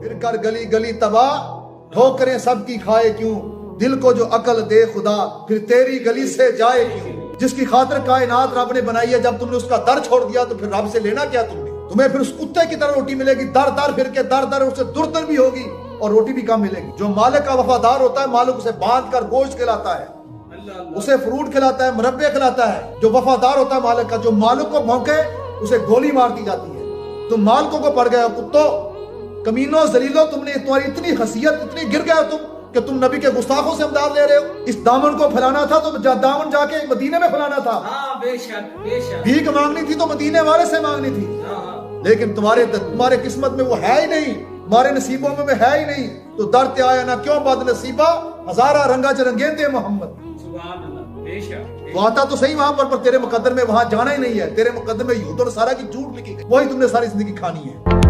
پھر کر گلی گلی تباہ ٹھوکریں سب کی کھائے کیوں دل کو جو عقل دے خدا پھر تیری گلی سے جائے کیوں جس کی خاطر کائنات رب نے بنائی ہے جب تم نے اس کا در چھوڑ دیا تو پھر رب سے لینا کیا تم نے تمہیں پھر اس کتے کی طرح روٹی ملے گی در در پھر کے در در اسے در بھی ہوگی اور روٹی بھی کم ملے گی جو مالک کا وفادار ہوتا ہے مالک اسے باندھ کر گوشت کھلاتا ہے اسے فروٹ کھلاتا ہے مربے کھلاتا ہے جو وفادار ہوتا ہے مالک کا جو مالک کو بھونکے اسے گولی مار دی جاتی ہے تم مالکوں کو پڑ گئے ہو کتوں کمینوں ذلیلوں تم نے تمہاری اتنی حیثیت اتنی گر گئے ہو تم کہ تم نبی کے گستاخوں سے امداد لے رہے ہو اس دامن کو پھیلانا تھا تو دامن جا کے مدینے میں پھیلانا تھا بے شک بے شک بھیک مانگنی تھی تو مدینے والے سے مانگنی تھی لیکن تمہارے قسمت میں وہ ہے ہی نہیں ہمارے نصیبوں میں ہے ہی نہیں تو درتے آیا نہ کیوں بد نصیبہ ہزارہ رنگا چرنگیں دے محمد سبحان اللہ بے شک وہ آتا تو صحیح وہاں پر تیرے مقدر میں وہاں جانا ہی نہیں ہے تیرے مقدر میں یہود اور سارا کی جھوٹ لکھی گئی وہی تم نے ساری زندگی کھانی ہے